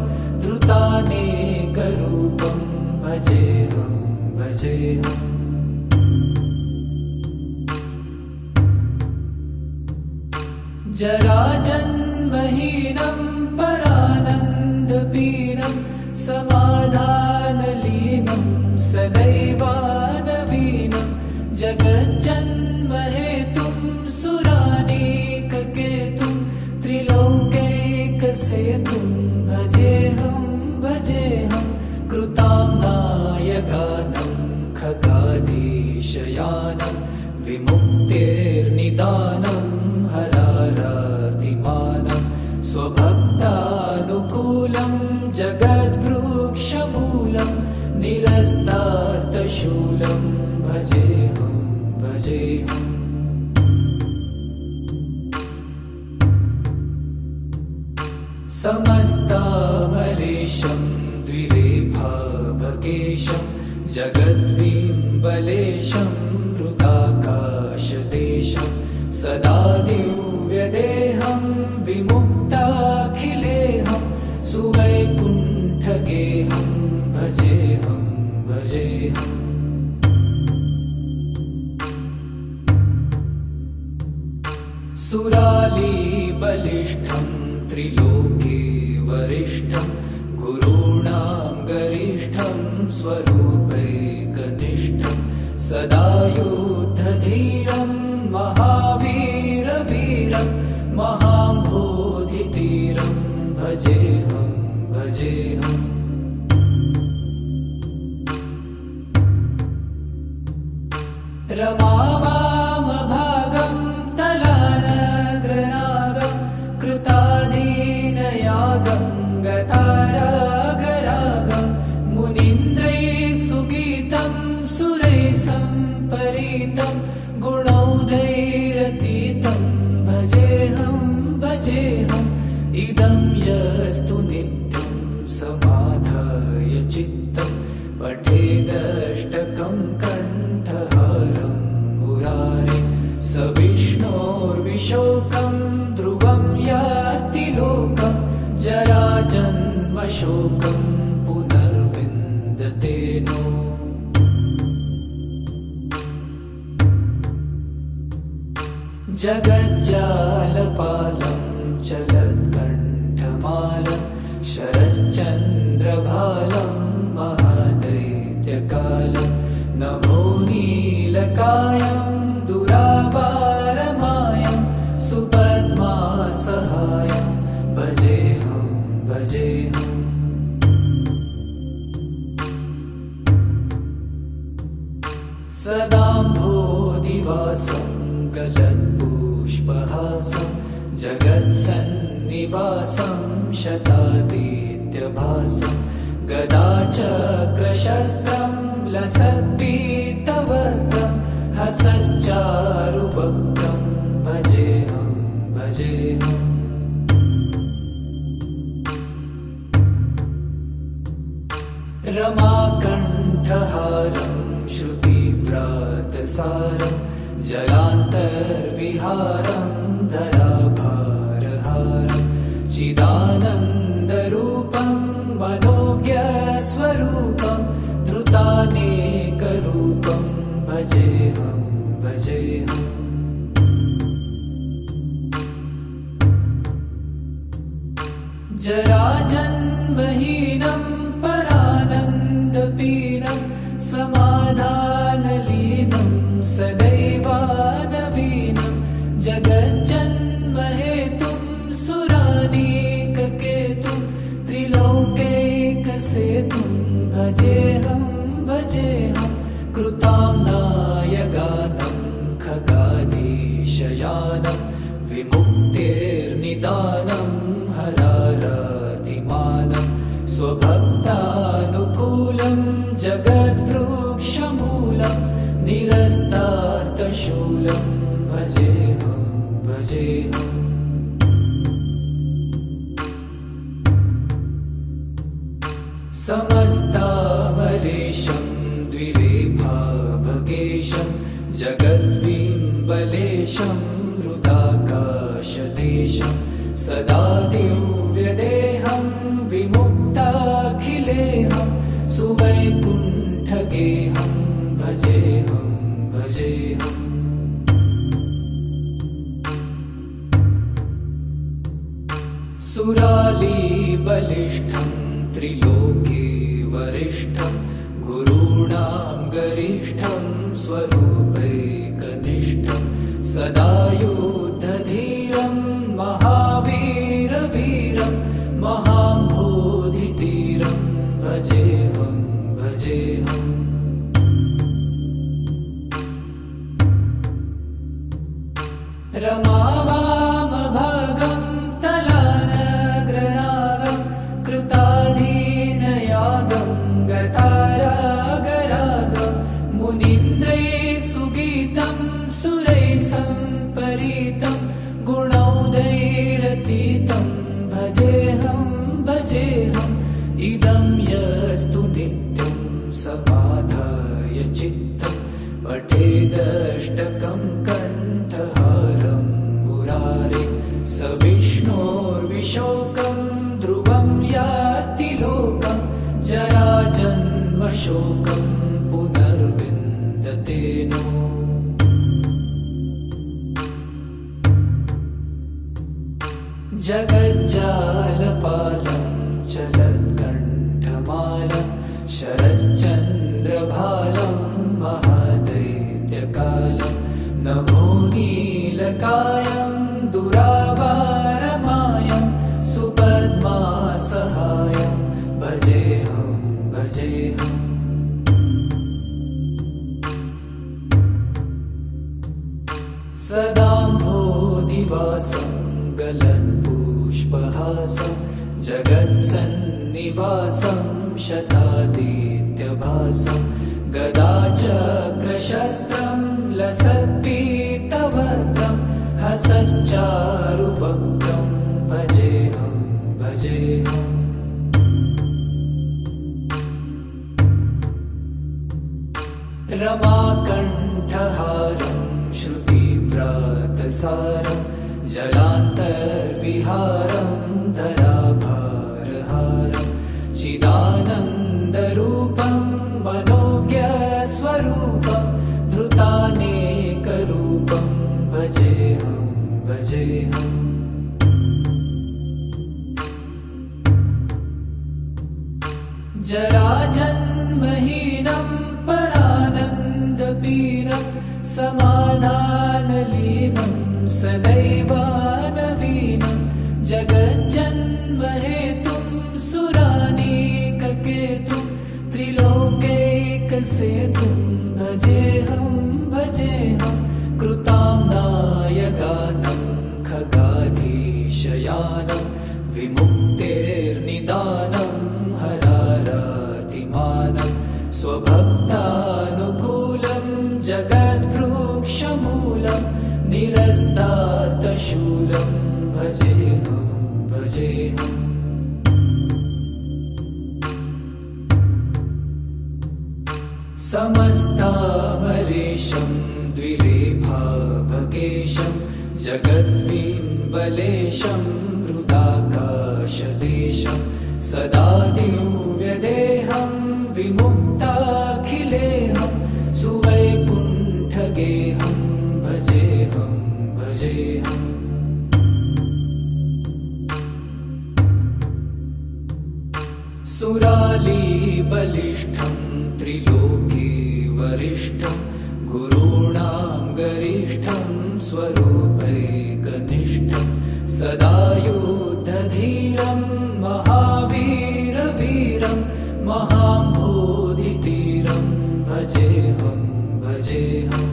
धृतानेकरूपं भजेऽहं भजेऽहम्। जराजन्महीनं परानन्दपीनं समाधानलीनं सदैवानवीनं जगज्जन्महेतुं सुरानीककेतुं त्रिलोकैकसेतुं भजेऽहं भजेऽहं। कृताम्नायगानं खगाधीशयानं विमुक्तेर्निदानं हरारातिमानं स्वभक्तानुकूलं जगद्वृक्षमूलं निरस्तार्थशूलं भजेऽहं भजेऽहम्। समस्तामरेशं द्विरेफाभगेशं जगद्विम्बलेशं हृदाकाशदेशं सदा दिव्यदेहं विमुक्ताखिलेहं सुवैकुण्ठगेहं भजेऽहं भजेऽहम्। सुरालीबलिष्ठं त्रिलोके वरिष्ठं गुरूणां गरिष्ठं स्वरूपैकनिष्ठं सदा युद्धधीरं महावीरवीरं महाम्भोधितीरं भजेऽहं भजेऽहम्। रमावामभागं तलानग्रनागं कृतादीनयागं गतारागरागं मुनीन्द्रैः सुगीतं सुरैः सम्परीतं गुणौघैरतीतं भजेऽहं भजेऽहम्। इदं यस्तु नित्यं समाधाय चित्तं पठेदष्टकं कण्ठहारं मुरारे स विष्णोर्विशोकं ध्रुवं याति लोकं जराजन्मशोकं पुनर्विन्दते नो। जगज्जालपालं चलत्कण्ठमालं शरच्चन्द्रभालं महादैत्यकालं नभोनीलकायं दुरावारमायं सुपद्मासहायं भजेऽहं भजेऽहम्। सदाम्भोधिवासं गलत्पुष्पहासं जगत्सन्निवासं शतादित्यभासं गदाचक्रशस्त्रं लसत्पीतवस्त्रं हसच्चारुवक्त्रं भजेऽहं भजेऽहम्। रमाकण्ठहारं श्रुतिव्रातसारं जलान्तर्विहारं धराभारहारं चिदानन्दरूपं मनोज्ञस्वरूपं धृतानेकरूपं भजेऽहं भजेऽहं भजेऽहम् जराजन्महीनं परानन्दपीनं समाधानलीनं सदैवानवीनं जगज्जन्महेतुं सुरानीककेतुं त्रिलोकैकसेतुं भजेऽहं भजेऽहं कृताम्नायगानं खगाधीशयानं विमुक्तेर्निदानं हरारातिमानं स्वभक्तानुकूलं जगद्वृक्षमूलं निरस्तार्थशूलं भजेऽहं भजेऽहम् समस्तामरेशं द्विरेफाभगेशं जगद्विम्बलेशं हृदाकाशदेशं सदा दिव्यदेहं विमुक्ताखिलेहं सुवैकुण्ठगेहं भजेऽहं भजेऽहम् सुरालीबलिष्ठं त्रिलोके वरिष्ठं गुरूणां गरिष्ठं स्वरूपैकनिष्ठं सदा युद्धधीरं महावीरवीरं महाम्भोधितीरं भजेऽहं भजेऽहम् रमावामभागं तलानग्रनागं कृताधीनयागं गतारागरागं मुनीन्द्रैः सुगीतं सुरैः सम्परीतं गुणौघैरतीतं भजेऽहं भजेऽहम् इदं यस्तु नित्यं समाधाय चित्तं पठेदष्टकं कण्ठहारं मुरारे स विष्णोर्विशोकं ध्रुवं याति लोकं जराजन्मशोकं पुनर्विन्दते नो जगज्जालपालं चलत्कण्ठमालं शरच्चन्द्रभालं महादैत्यकालं नभोनीलकायं दुरावारमायं सुपद्मासहायं भजेऽहं भजेऽहम् सदाम्भोधिवासं गलत्पुष्पहासं जगत्सन्निवासं शतादित्यभासं गदाचक्रशस्त्रं लसत्पीतवस्त्रं हसच्चारुवक्त्रं भजेऽहं भजेऽहम् रमाकण्ठहारं श्रुतिव्रातसारं जलान्तर्विहारं धराभारहारं चिदानन्दरूपं मनोज्ञस्वरूपं धृतानेकरूपं भजेऽहं भजेऽहम् जराजन्महीनं परानन्दपीनं समाधानलीनं सदैवानवीनं जगज्जन्महेतुं सुरानीककेतुं त्रिलोकैकसेतुं भजेऽहं भजेऽहं कृताम्नायगानं खगाधीशयानं विमुक्तेर्निदानं हरारातिमानं स्वभक्तानुकूलं जगद्वृक्षमूलं निरस्तार्थशूलं भजेऽहं भजेऽहम् समस्तामरेशं द्विरेफाभगेशं जगद्विम्बलेशं हृदाकाशदेशं सदा दिव्यदेहं विमुक्ताखिलेहं सुवैकुण्ठगेहं सुरालीबलिष्ठं त्रिलोके वरिष्ठं गुरूणां गरिष्ठं स्वरूपैकनिष्ठं सदा युद्धधीरं महावीरवीरं महाम्भोधितीरं भजेऽहं भजेऽहम्।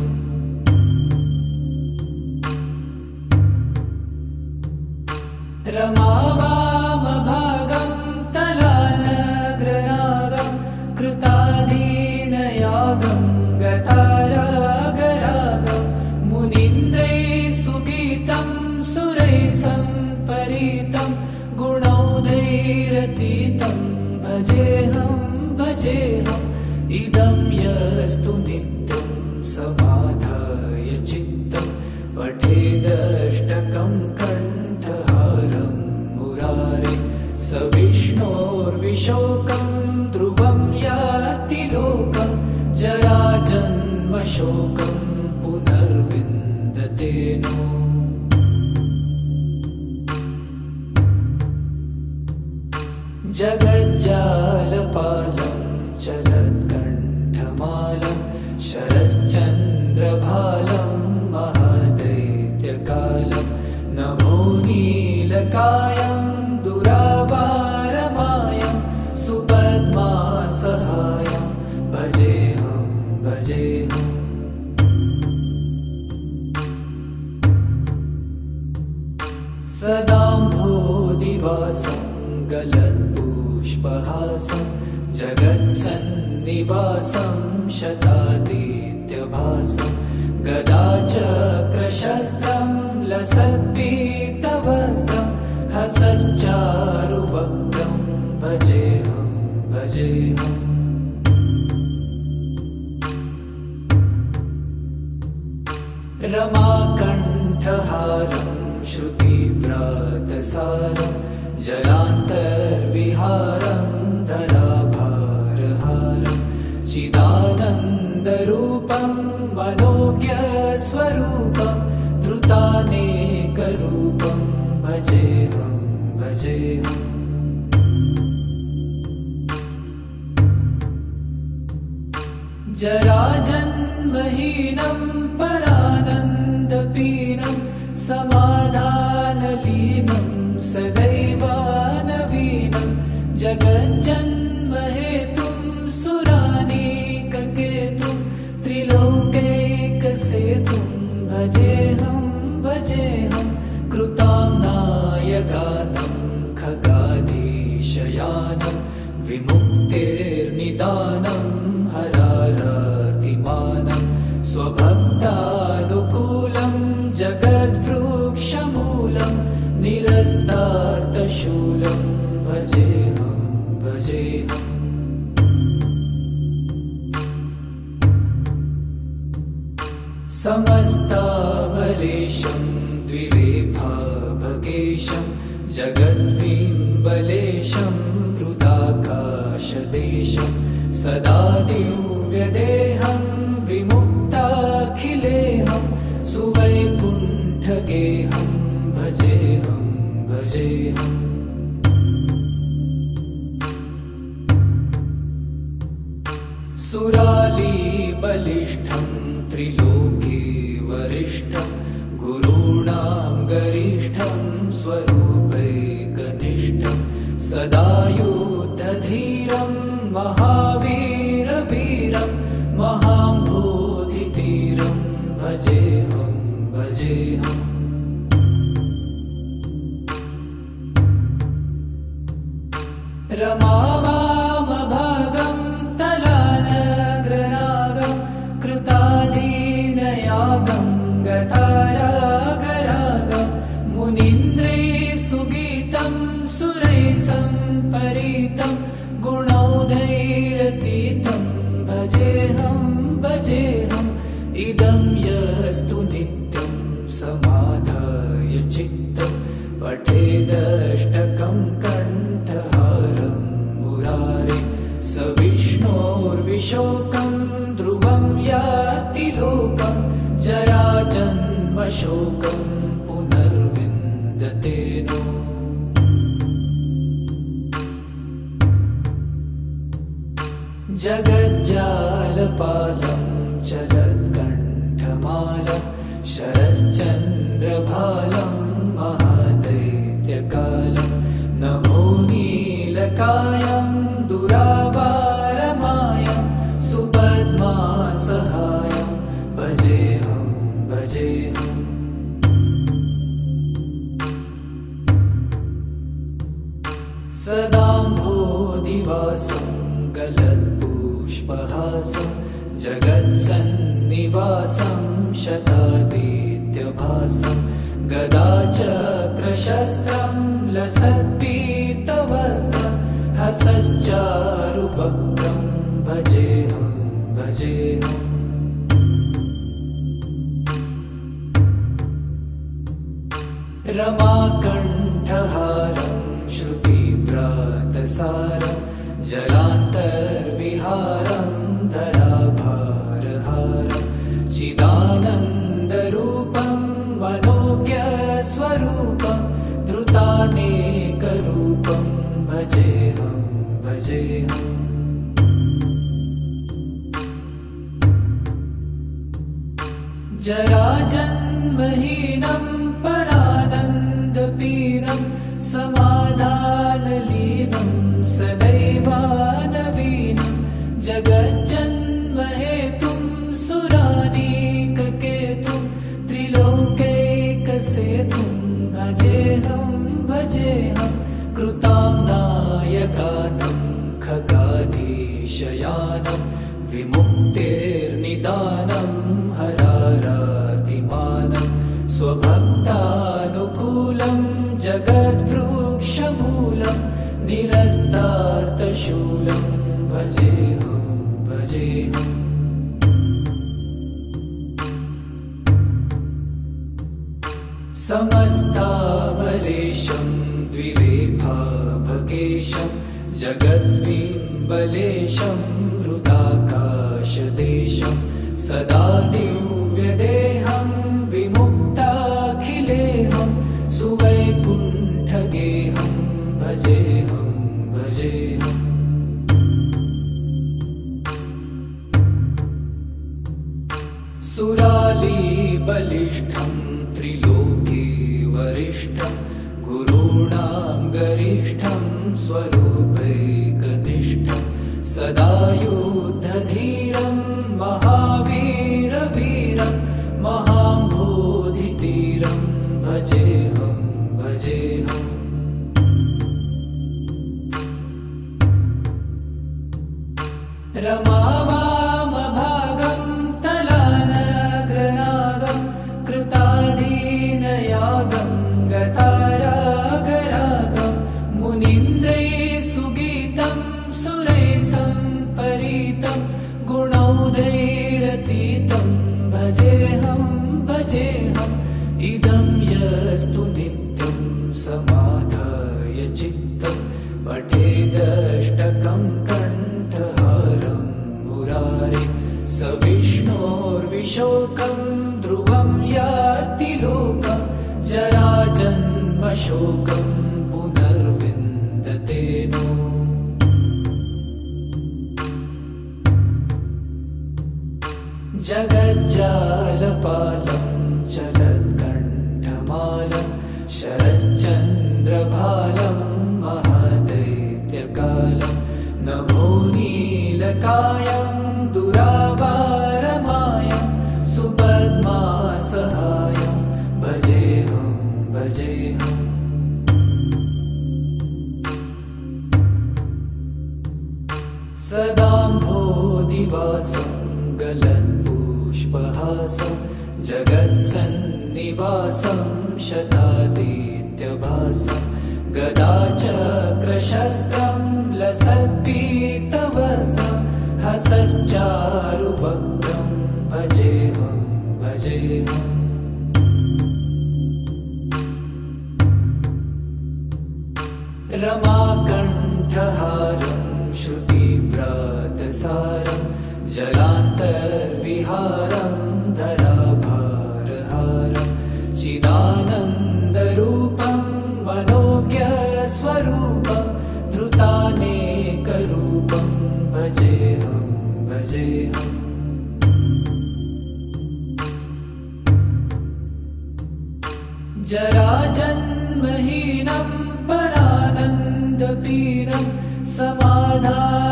रमावामभागं तलानग्रनागं कृताधीनयागं गतारागरागं मुनीन्द्रैः सुगीतं सुरैः सम्परीतं गुणौघैरतीतं भजेऽहं भजेऽहम्। इदं यस्तु नित्यं समाधाय चित्तं पठेदष्टकं कण्ठहारं मुरारे स विष्णोर्विशोकं ध्रुवं याति लोकं जराजन्मशोकं पुनर्विन्दते नो। जगज्जालपालं चलत्कण्ठमालं शरच्चन्द्रभालं महादैत्यकालं नभोनीलकायं दुरावारमायं सुपद्मासहायं भजेऽहं भजेऽहम्। सदाम्भोधिवासं गलत्पुष्पहासं जगत्सन्निवासं शतादित्यभासं गदाचक्रशस्त्रं लसत्पीतवस्त्रं हसच्चारुवक्त्रं भजेऽहं भजेऽहम्। रमाकण्ठहारं श्रुतिव्रातसारं जलान्तर्विहारं धराभारहारं चिदानन्दरूपं मनोज्ञस्वरूपं धृतानेकरूपं भजेऽहं भजेऽहम्। जराजन्महीनं परानन्दपीनं समाधानलीनं सदैवानवीनं जगज्जन्महेतुं सुरानीककेतुं त्रिलोकैकसेतुं भजेऽहं भजेऽहं। कृताम्नायगानं खगाधीशयानं विमुक्तेर्निदानं हरारातिमानं स्वभक्तानुकूलं जगद्वृक्षमूलं निरस्तार्थशूलं भजेऽहं भजेऽहम्। समस्तामरेशं द्विरेफाभगेशं जगद्विम्बलेशं हृदाकाशदेशं सदा दिव्यदेहं विमुक्ताखिलेहं सुवैकुण्ठगेहं भजेऽहं भजेऽहम्। सुरालीबलिष्ठं त्रिलोके वरिष्ठं गुरूणां गरिष्ठं स्वरूपैकनिष्ठं सदा युद्धधीरं महावीरवीरं महाम्भोधितीरं भजेऽहं भजेऽहम्। रमावामभागं तलानग्रनागं कृताधीनयागं गतारागरागं मुनीन्द्रैः सुगीतं सुरैः सम्परीतं गुणौघैरतीतं भजेऽहं भजेऽहम्। इदं यस्तु नित्यं समाधाय चित्तं पठेदष्टकं कण्ठहारं मुरारे स विष्णोर्विशोकं ध्रुवं याति लोकं जराजन्मशोकं पुनर्विन्दते नो। जगज्जालपालं चलत्कण्ठमालं शरच्चन्द्रभालं महादैत्यकालं नभोनीलकायं दुरावारमायं सुपद्मासहायं भजेऽहं भजेऽहम्। सदाम्भोधिवासं गलत्पुष्पहासं जगत्सन्निवासं शतादित्यभासं गदाचक्रशस्त्रं लसत्पीतवस्त्रं हसच्चारुवक्त्रं भजेऽहं भजेऽहम्। रमाकण्ठहारं श्रुतिव्रातसारं जलान्तर्विहारं धराभारहारं चिदानन्दरूपं मनोज्ञस्वरूपं धृतानेकरूपं भजेऽहं भजेऽहम्। जराजन्महीनं परानन्दपीनं समाधानलीनं सदैवानवीनं जगज्जन्महेतुं सुरानीककेतुं त्रिलोकैकसेतुं भजेऽहं भजेऽहं। कृतां नायकानं खगाधीशयानं विमुक्तेर्निदानं हरारातिमानं स्वभक्तानुकूलं जगद्वृक्षमूलं निरस्तार्थशूलं भजेऽहं भजेऽहम्। समस्तामरेशं द्विरेफाभकेशं जगद्विम्बलेशं हृदाकाशदेशं सदा दिव्यदेहं विमुक्ताखिलेहं सुवैकुण्ठगेहं भजेऽहं भजेऽहम्। सुरालीबलिष्ठं त्रिलोके वरिष्ठं गुरूणां गरिष्ठं स्वरूपैकनिष्ठं सदा युद्धधीरं महावीरवीरं महाम्भोधितीरं भजेऽहं भजेऽहम्। रमावामभागं तलानग्रनागं कृताधीनयागं गतारागरागं मुनीन्द्रैः सुगीतं सुरैः सम्परीतं गुणौघैरतीतं भजेऽहं भजेऽहम्। इदं यस्तु नित्यं समाधाय चित्तं पठेदष्टकं कण्ठहारं मुरारे स विष्णोर्विशोकं ध्रुवं याति लोकं जराजन्मशोकं पुनर्विन्दते नो। जगज्जालपालं चलत्कण्ठमालं शरच्चन्द्रभालं महादैत्यकालं नभोनीलकायं दुरावारमायं सुपद्मासहायं भजेऽहं भजेऽहम्। सदाम्भोधिवासं गलत्पुष्पहासं जगत्सन्निवासं शतादित्यभासं गदाचक्रशस्त्रं लसत्पीतवस्त्रं हसच्चारुवक्त्रं भजेऽहं भजेऽहम्। रमाकण्ठहारं श्रुतिव्रातसारं जलान्तर्विहारं धराभारहारं चिदानन्दरूपं मनोज्ञस्वरूपं धृतानेकरूपं भजेऽहं भजेऽहम् जराजन्महीनं परानन्दपीनं समाधानलीनं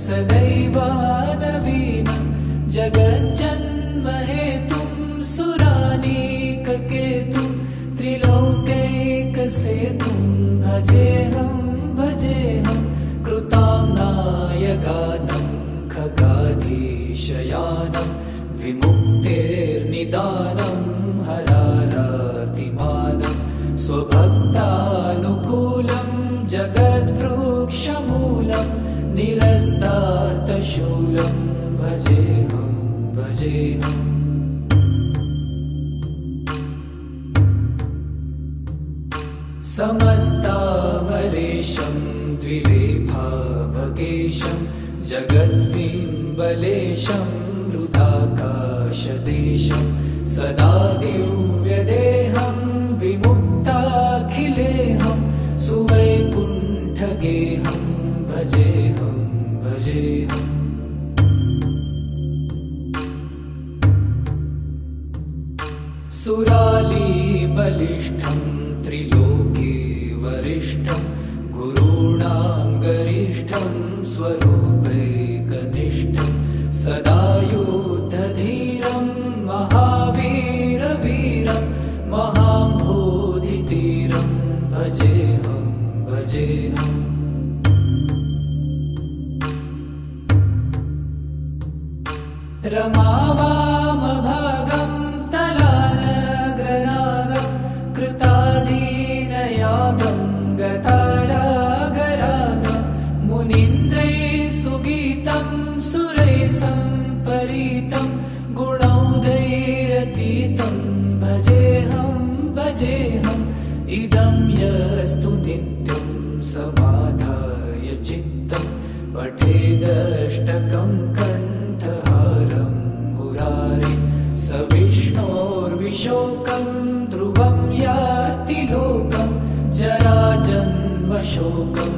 सदैवानवीनं जगज्जन्महेतुं सुरानीककेतुं त्रिलोकैकसेतुं भजेऽहं कृतां नायगानं खगाधीशयानं विमुक्तेर्निदानं हरारातिमानं स्वभक्तानुकूलं जगद्वृक्षमूलं निरस्तार्थशूलं भजेऽहम् समस्तामरेशं द्विरेफाभगेशं जगद्विम्बलेशं हृदाकाशदेशं सदा दिव्यदेहं विमुक्ताखिलेहं सुवैकुण्ठगेहं भजेऽहम् सुरालीबलिष्ठं त्रिलोके वरिष्ठं गुरूणां गरिष्ठं स्वरूपैकनिष्ठं सदा युद्धधीरं महावीरवीरं महाम्भोधितीरं भजेऽहम् रमावामभागं तलानग्रनागं कृताधीनयागं गतारागरागं मुनीन्द्रैः सुगीतं सुरैः सम्परीतं गुणौघैरतीतं भजेऽहम् इदं यस्तु नित्यं समाधाय चित्तं पठेदष्टकं कण्ठहारं मुरारे स विष्णोर्विशोकं ध्रुवं याति लोकं जराजन्मशोकं